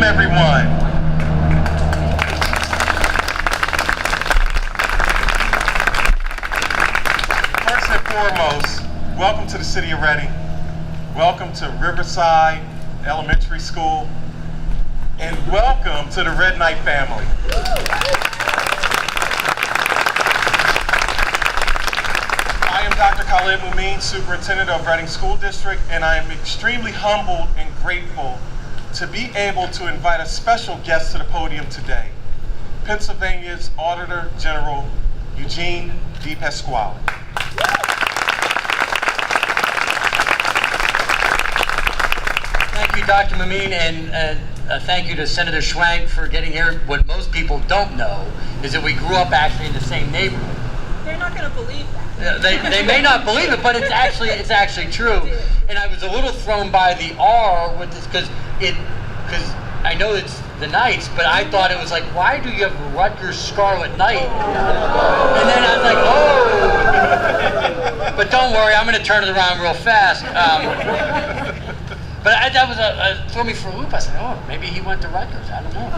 everyone. First and foremost, welcome to the city of Reading. Welcome to Riverside Elementary School. And welcome to the Red Knight family. I am Dr. Khalid Mumin, Superintendent of Reading School District, and I am extremely humbled and grateful to be able to invite a special guest to the podium today, Pennsylvania's Auditor General, Eugene D. Pasquale. Thank you, Dr. Mumin, and thank you to Senator Schwank for getting here. What most people don't know is that we grew up actually in the same neighborhood. They're not going to believe that. They may not believe it, but it's actually true. And I was a little thrown by the R with this because I know it's the Knights, but I thought it was like, why do you have Rutgers Scarlet Knight? And then I was like, oh. But don't worry, I'm going to turn it around real fast. But that was threw me for a loop. I said, oh, maybe he went to Rutgers. I don't know.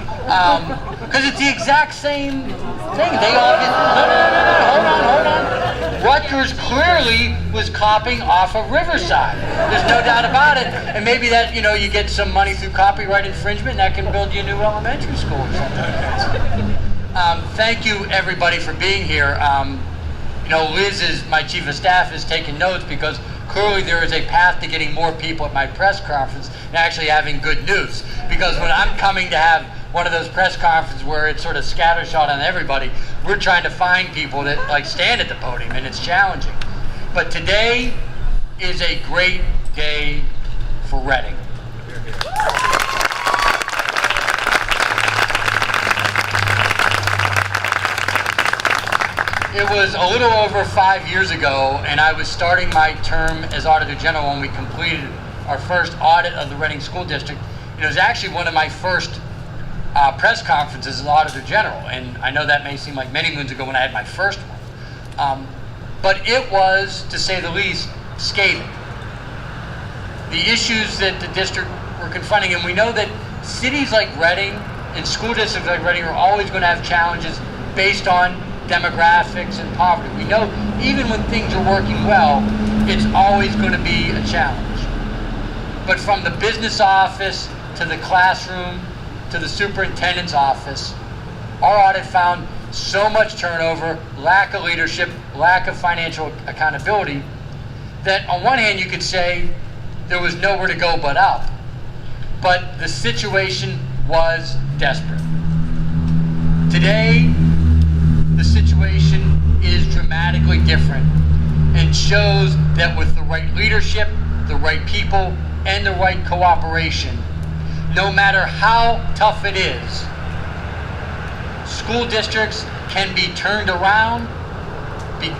Because it's the exact same thing. They all get, no, hold on. Rutgers clearly was copying off of Riverside. There's no doubt about it. And maybe that, you get some money through copyright infringement, and that can build you a new elementary school or something. Thank you, everybody, for being here. Liz, my chief of staff, is taking notes because clearly there is a path to getting more people at my press conference and actually having good news. Because when I'm coming to have one of those press conferences where it's sort of scattershot on everybody, we're trying to find people that stand at the podium, and it's challenging. But today is a great day for Reading. It was a little over 5 years ago, and I was starting my term as Auditor General when we completed our first audit of the Reading School District. It was actually one of my first press conferences as Auditor General, and I know that may seem like many moons ago when I had my first one. But it was, to say the least, scathing. The issues that the district were confronting, and we know that cities like Reading and school districts like Reading are always going to have challenges based on demographics and poverty. We know even when things are working well, it's always going to be a challenge. But from the business office to the classroom to the superintendent's office, our audit found so much turnover, lack of leadership, lack of financial accountability, that on one hand you could say there was nowhere to go but up. But the situation was desperate. Today, the situation is dramatically different and shows that with the right leadership, the right people, and the right cooperation, no matter how tough it is, school districts can be turned around,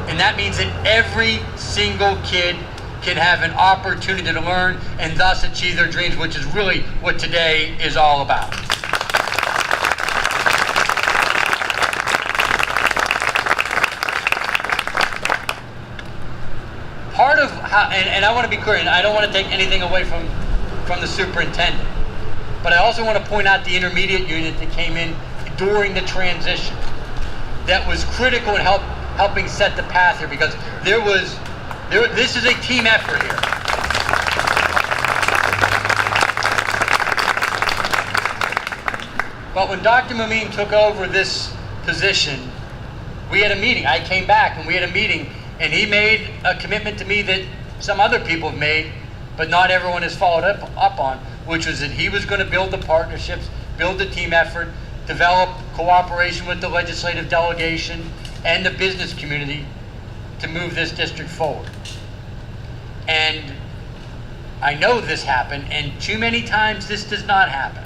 and that means that every single kid can have an opportunity to learn and thus achieve their dreams, which is really what today is all about. Part of how, and I want to be clear, and I don't want to take anything away from the superintendent, but I also want to point out the intermediate unit that came in during the transition that was critical in helping set the path here, because this is a team effort here. But when Dr. Mumin took over this position, we had a meeting. I came back and we had a meeting, and he made a commitment to me that some other people have made, but not everyone has followed up on, which was that he was going to build the partnerships, build the team effort, develop cooperation with the legislative delegation and the business community to move this district forward. And I know this happened, and too many times this does not happen.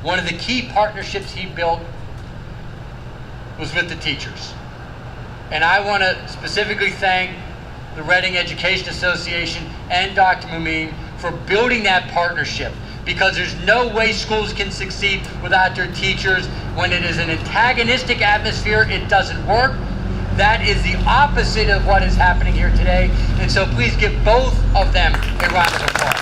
One of the key partnerships he built was with the teachers. And I want to specifically thank the Reading Education Association and Dr. Mumin for building that partnership, because there's no way schools can succeed without their teachers. When it is an antagonistic atmosphere, it doesn't work. That is the opposite of what is happening here today. And so please give both of them a round of applause.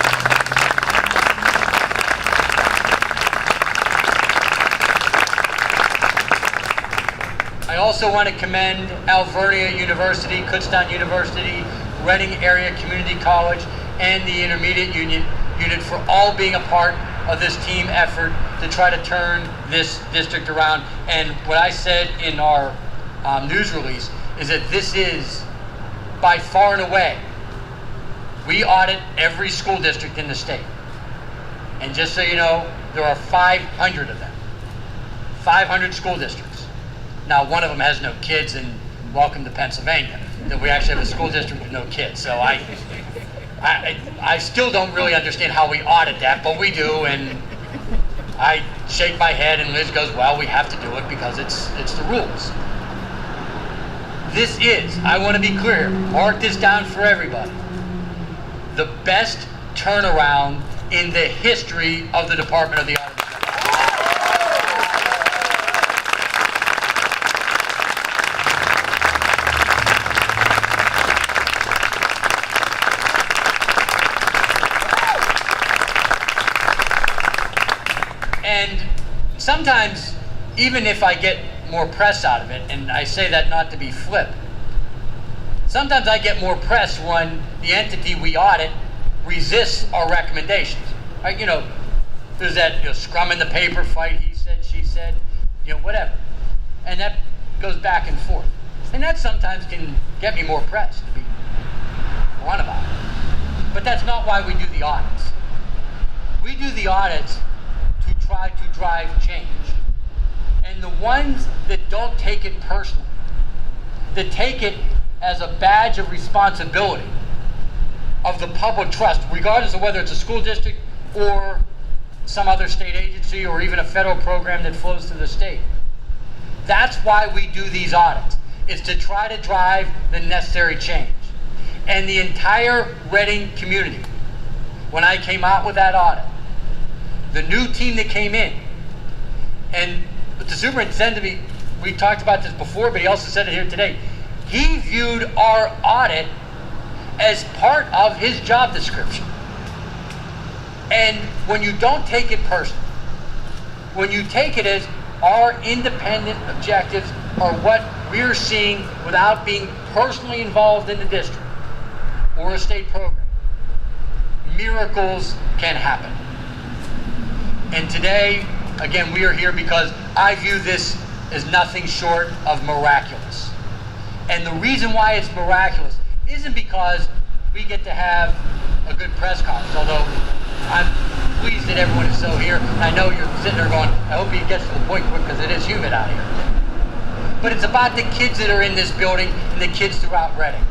also want to commend Alvernia University, Kutztown University, Reading Area Community College, and the Intermediate unit for all being a part of this team effort to try to turn this district around. And what I said in our news release is that this is, by far and away, we audit every school district in the state. And just so you know, there are 500 of them. 500 school districts. Now, one of them has no kids, and welcome to Pennsylvania, that we actually have a school district with no kids. So I still don't really understand how we audit that, but we do, and I shake my head, and Liz goes, well, we have to do it because it's the rules. This is, I want to be clear, mark this down for everybody, the best turnaround in the history of the Department of the Auditor. And sometimes, even if I get more press out of it, and I say that not to be flip, sometimes I get more press when the entity we audit resists our recommendations. Right? There's that scrum in the paper fight, he said, she said, whatever. And that goes back and forth. And that sometimes can get me more press, to be blunt about it. But that's not why we do the audits. We do the audits to try to drive change. And the ones that don't take it personally, that take it as a badge of responsibility of the public trust, regardless of whether it's a school district or some other state agency or even a federal program that flows through the state. That's why we do these audits, is to try to drive the necessary change. And the entire Reading community, when I came out with that audit, the new team that came in, and the superintendent, we talked about this before, but he also said it here today, he viewed our audit as part of his job description. And when you don't take it personally, when you take it as our independent objectives are what we're seeing without being personally involved in the district or a state program, miracles can happen. And today, again, we are here because I view this as nothing short of miraculous. And the reason why it's miraculous isn't because we get to have a good press conference, although I'm pleased that everyone is so here. And I know you're sitting there going, I hope he gets to the point quick because it is humid out here. But it's about the kids that are in this building and the kids throughout Reading.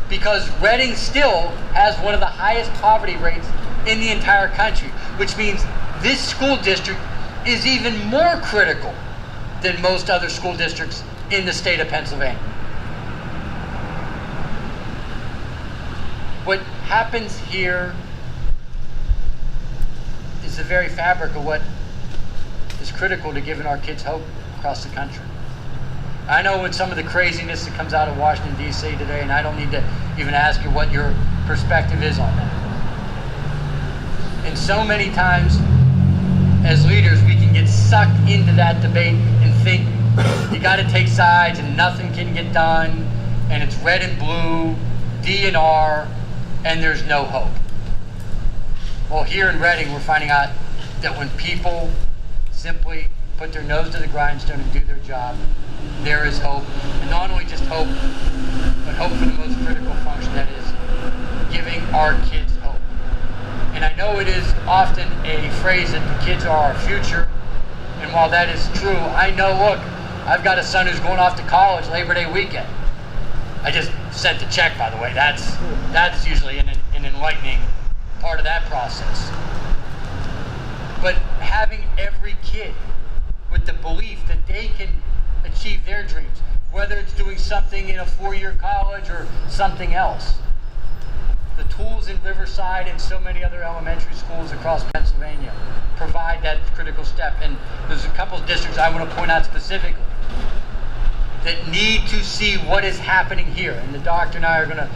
Because Reading still has one of the highest poverty rates in the entire country, which means this school district is even more critical than most other school districts in the state of Pennsylvania. What happens here is the very fabric of what is critical to giving our kids hope across the country. I know with some of the craziness that comes out of Washington, D.C. today, and I don't need to even ask you what your perspective is on that. And so many times, as leaders, we can get sucked into that debate and think you got to take sides and nothing can get done, and it's red and blue, DNR, and there's no hope. Well, here in Reading, we're finding out that when people simply put their nose to the grindstone and do their job, there is hope. And not only just hope, but hope for the most critical function, that is giving our kids hope. And I know it is often a phrase that the kids are our future. And while that is true, I know, look, I've got a son who's going off to college Labor Day weekend. I just sent the check, by the way. That's usually an enlightening part of that process. But having every kid with the belief that they can achieve their dreams, whether it's doing something in a 4-year college or something else. The tools in Riverside and so many other elementary schools across Pennsylvania provide that critical step. And there's a couple of districts I want to point out specifically that need to see what is happening here. And the doctor and I are going to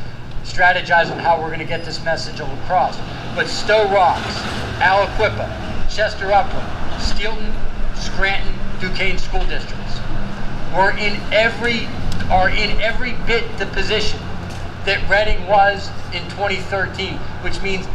strategize on how we're going to get this message across. But Stowe Rocks, Aliquippa, Chester Upland, Steelton, Scranton, Duquesne school districts. are in every bit the position that Reading was in 2013, which means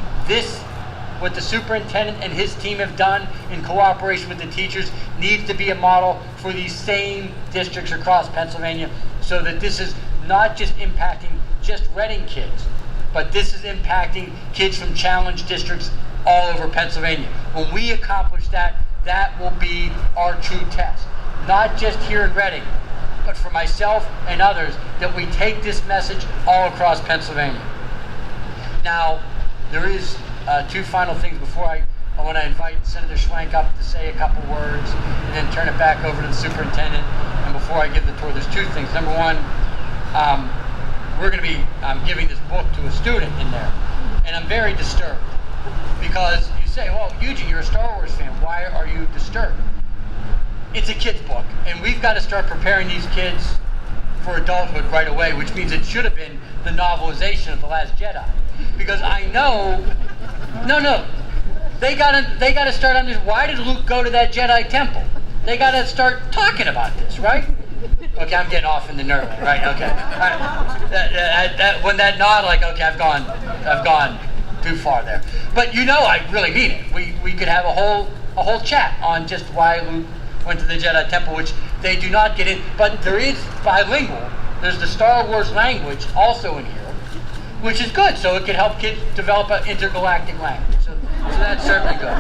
what the superintendent and his team have done in cooperation with the teachers needs to be a model for these same districts across Pennsylvania, so that this is not just impacting just Reading kids, but this is impacting kids from challenged districts all over Pennsylvania. When we accomplish that, that will be our true test. Not just here in Reading, but for myself and others, that we take this message all across Pennsylvania. Now, there is two final things before I want to invite Senator Schwank up to say a couple words and then turn it back over to the superintendent. And before I give the tour, there's two things. Number one, we're going to be giving this book to a student in there. And I'm very disturbed because you say, well, Eugene, you're a Star Wars fan. Why are you disturbed? It's a kid's book, and we've got to start preparing these kids for adulthood right away, which means it should have been the novelization of The Last Jedi. Because I know, they gotta start on this. Why did Luke go to that Jedi temple? They gotta start talking about this, right? Okay, I'm getting off in the nerd, right? Okay. When that nod, like, okay, I've gone too far there. But I really mean it. We could have a whole chat on just why Luke went to the Jedi temple, which they do not get in. But there is bilingual. There's the Star Wars language also in here, which is good. So it can help kids develop an intergalactic language. So that's certainly good.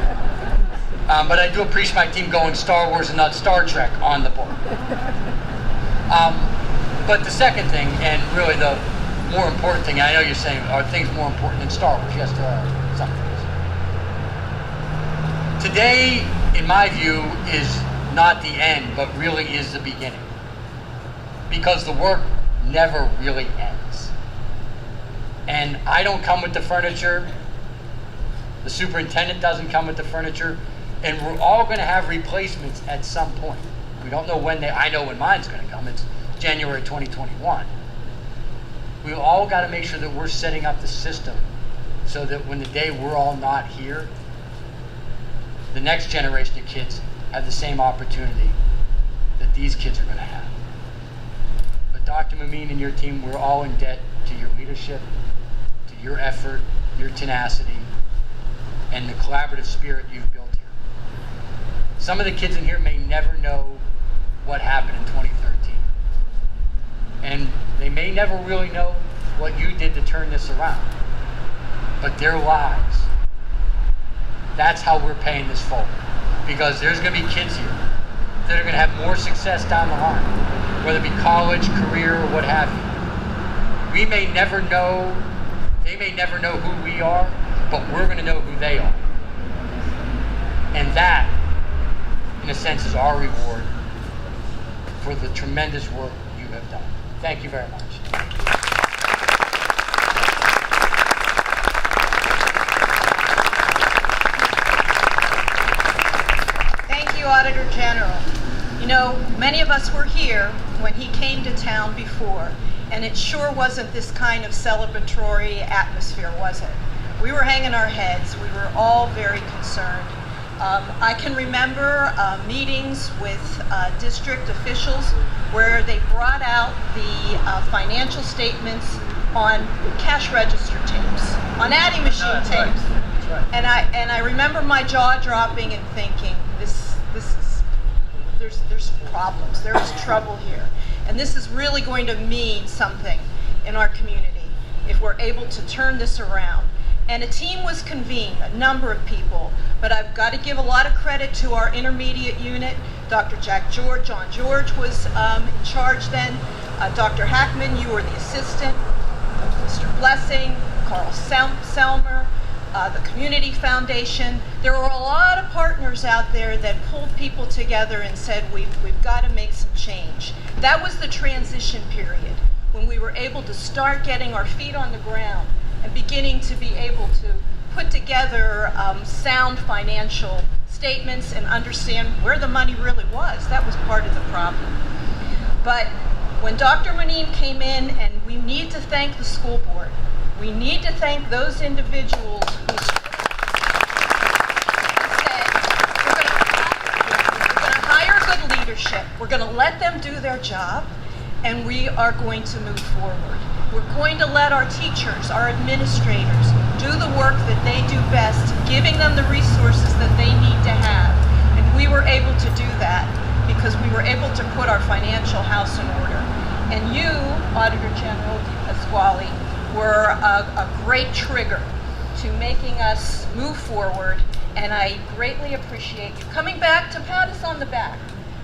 But I do appreciate my team going Star Wars and not Star Trek on the board. But the second thing, and really the more important thing, I know you're saying, are things more important than Star Wars? Yes, there are some things. Today, in my view, is not the end, but really is the beginning. Because the work never really ends. And I don't come with the furniture. The superintendent doesn't come with the furniture. And we're all going to have replacements at some point. We don't know when I know when mine's going to come. It's January 2021. We all got to make sure that we're setting up the system so that when the day we're all not here, the next generation of kids have the same opportunity that these kids are going to have. But Dr. Mumeen and your team, we're all in debt to your leadership, to your effort, your tenacity, and the collaborative spirit you've built here. Some of the kids in here may never know what happened in 2013. And they may never really know what you did to turn this around. But their lives, that's how we're paying this forward. Because there's going to be kids here that are going to have more success down the line, whether it be college, career, or what have you. We may never know, they may never know who we are, but we're going to know who they are. And that, in a sense, is our reward for the tremendous work you have done. Thank you very much. Thank you, Auditor General. Many of us were here when he came to town before, and it sure wasn't this kind of celebratory atmosphere, was it? We were hanging our heads. We were all very concerned. I can remember meetings with district officials where they brought out the financial statements on cash register tapes, on adding machine tapes. That's right. And I remember my jaw dropping and thinking, there's problems, there is trouble here. And this is really going to mean something in our community if we're able to turn this around. And a team was convened, a number of people, but I've got to give a lot of credit to our intermediate unit. Dr. John George was in charge then. Dr. Hackman, you were the assistant. Mr. Blessing, Carl Selmer, the Community Foundation. There were a lot of partners out there that pulled people together and said, we've got to make some change. That was the transition period when we were able to start getting our feet on the ground and beginning to be able to put together sound financial statements and understand where the money really was. That was part of the problem. But when Dr. Mumeen came in, and we need to thank the school board, we need to thank those individuals who said, we're going to hire good leadership. leadership. We're going to let them do their job, and we are going to move forward. We're going to let our teachers, our administrators, do the work that they do best, giving them the resources that they need to have. And we were able to do that because we were able to put our financial house in order. And you, Auditor General DePasquale, were a great trigger to making us move forward, and I greatly appreciate you coming back to pat us on the back.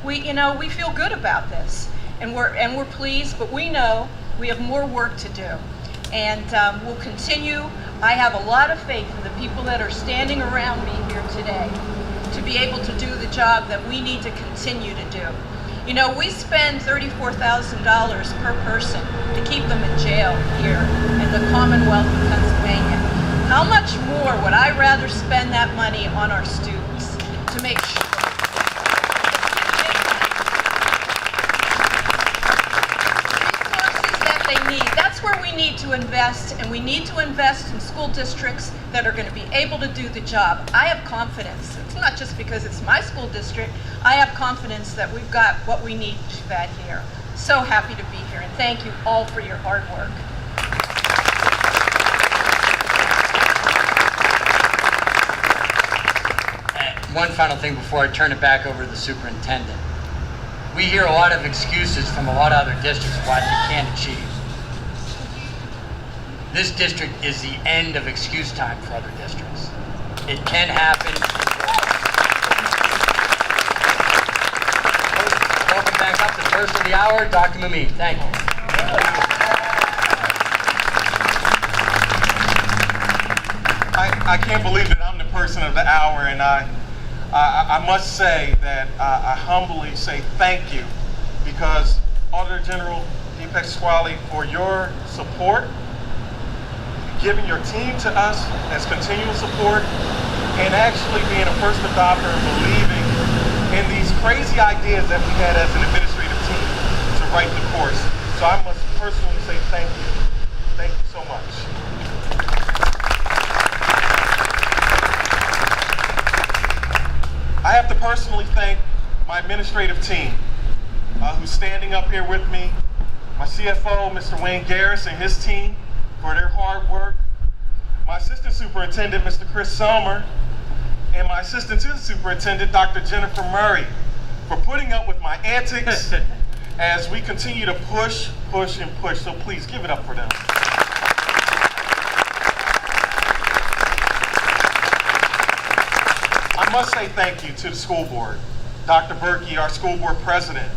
We feel good about this, and we're pleased, but we know we have more work to do, and we'll continue. I have a lot of faith in the people that are standing around me here today to be able to do the job that we need to continue to do. You know, we spend $34,000 per person to keep them in jail here in the Commonwealth of Pennsylvania. How much more would I rather spend that money on our students to make sure resources that they need? That's where we need to invest, and we need to invest in school districts that are going to be able to do the job. I have confidence. It's not just because it's my school district. I have confidence that we've got what we need to do that here. So happy to be here, and thank you all for your hard work. One final thing before I turn it back over to the superintendent. We hear a lot of excuses from a lot of other districts why they can't achieve. This district is the end of excuse time for other districts. It can happen. Welcome back up to the first of the hour, Dr. Mumeen. Thank you. I can't believe that I'm the person of the hour, and I must say that I humbly say thank you, because Auditor General DePasquale, for your support, giving your team to us as continual support, and actually being a first adopter and believing in these crazy ideas that we had as an administrative team to write the course. So I must personally say thank you. Thank you so much. I have to personally thank my administrative team, who's standing up here with me, my CFO, Mr. Wayne Garris, and his team for their hard work, my assistant superintendent, Mr. Chris Selmer, and my assistant to the superintendent, Dr. Jennifer Murray, for putting up with my antics as we continue to push, and push. So please give it up for them. I must say thank you to the school board, Dr. Berkey, our school board president,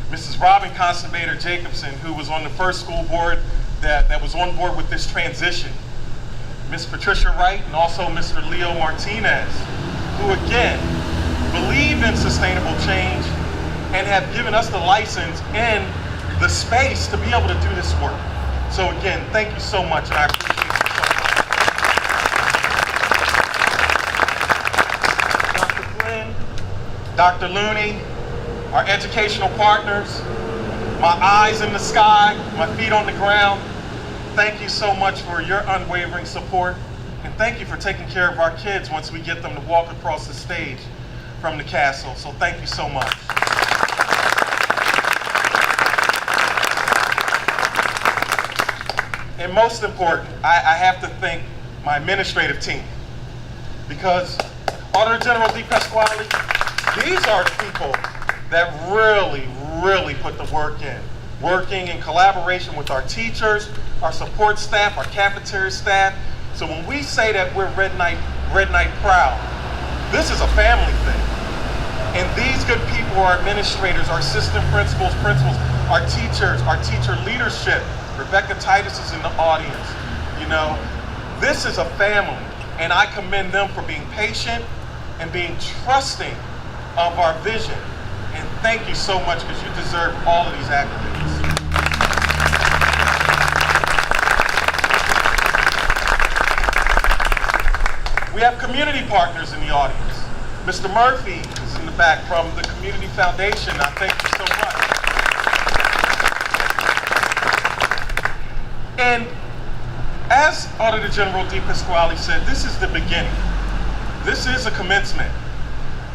Mrs. Robin Conservator Jacobson, who was on the first school board that was on board with this transition, Ms. Patricia Wright, and also Mr. Leo Martinez, who again believe in sustainable change and have given us the license and the space to be able to do this work. So again, thank you so much, and I appreciate you so much. Dr. Flynn, Dr. Looney, our educational partners, my eyes in the sky, my feet on the ground, thank you so much for your unwavering support, and thank you for taking care of our kids once we get them to walk across the stage from the castle. So thank you so much. And most important, I have to thank my administrative team, because Auditor General DePasquale, these are people that really put the work in, working in collaboration with our teachers, our support staff, our cafeteria staff. So when we say that we're Red Knight proud, this is a family thing. And these good people are administrators, our assistant principals, our teachers, our teacher leadership. Rebecca Titus is in the audience. You know, this is a family, and I commend them for being patient and being trusting of our vision. And thank you so much, because you deserve all of these accolades. We have community partners in the audience. Mr. Murphy is in the back from the Community Foundation. I thank you so much. And as Auditor General DePasquale said, this is the beginning. This is a commencement.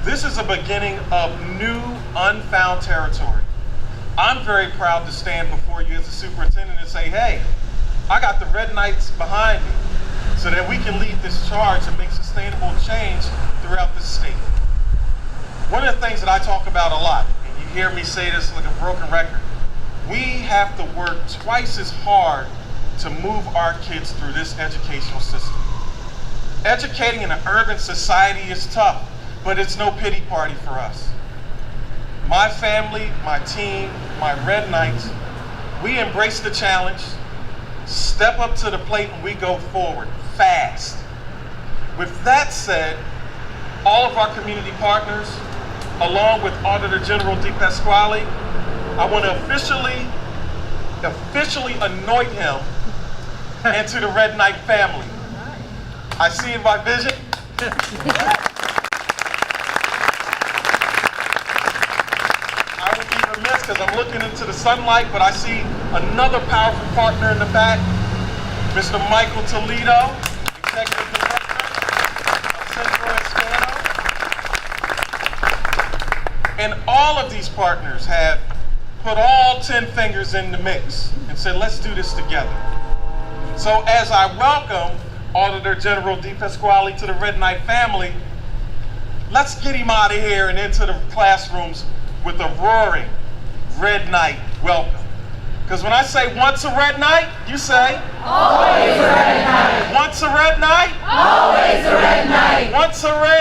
This is a beginning of new, unfound territory. I'm very proud to stand before you as a superintendent and say, hey, I got the Red Knights behind me so that we can lead this charge and make sustainable change throughout the state. One of the things that I talk about a lot, and you hear me say this like a broken record, we have to work twice as hard to move our kids through this educational system. Educating in an urban society is tough, but it's no pity party for us. My family, my team, my Red Knights, we embrace the challenge, step up to the plate, and we go forward fast. With that said, all of our community partners, along with Auditor General DePasquale, I want to officially anoint him into the Red Knight family. I see in my vision. I would be remiss because I'm looking into the sunlight, but I see another powerful partner in the back, Mr. Michael Toledo, Executive Director of Central Hispano. And all of these partners have put all 10 fingers in the mix and said, let's do this together. So as I welcome Auditor General DePasquale to the Red Knight family, let's get him out of here and into the classrooms with a roaring Red Knight welcome. Because when I say once a Red Knight, you say? Always a Red Knight. Once a Red Knight? Always a Red Knight. Once a Red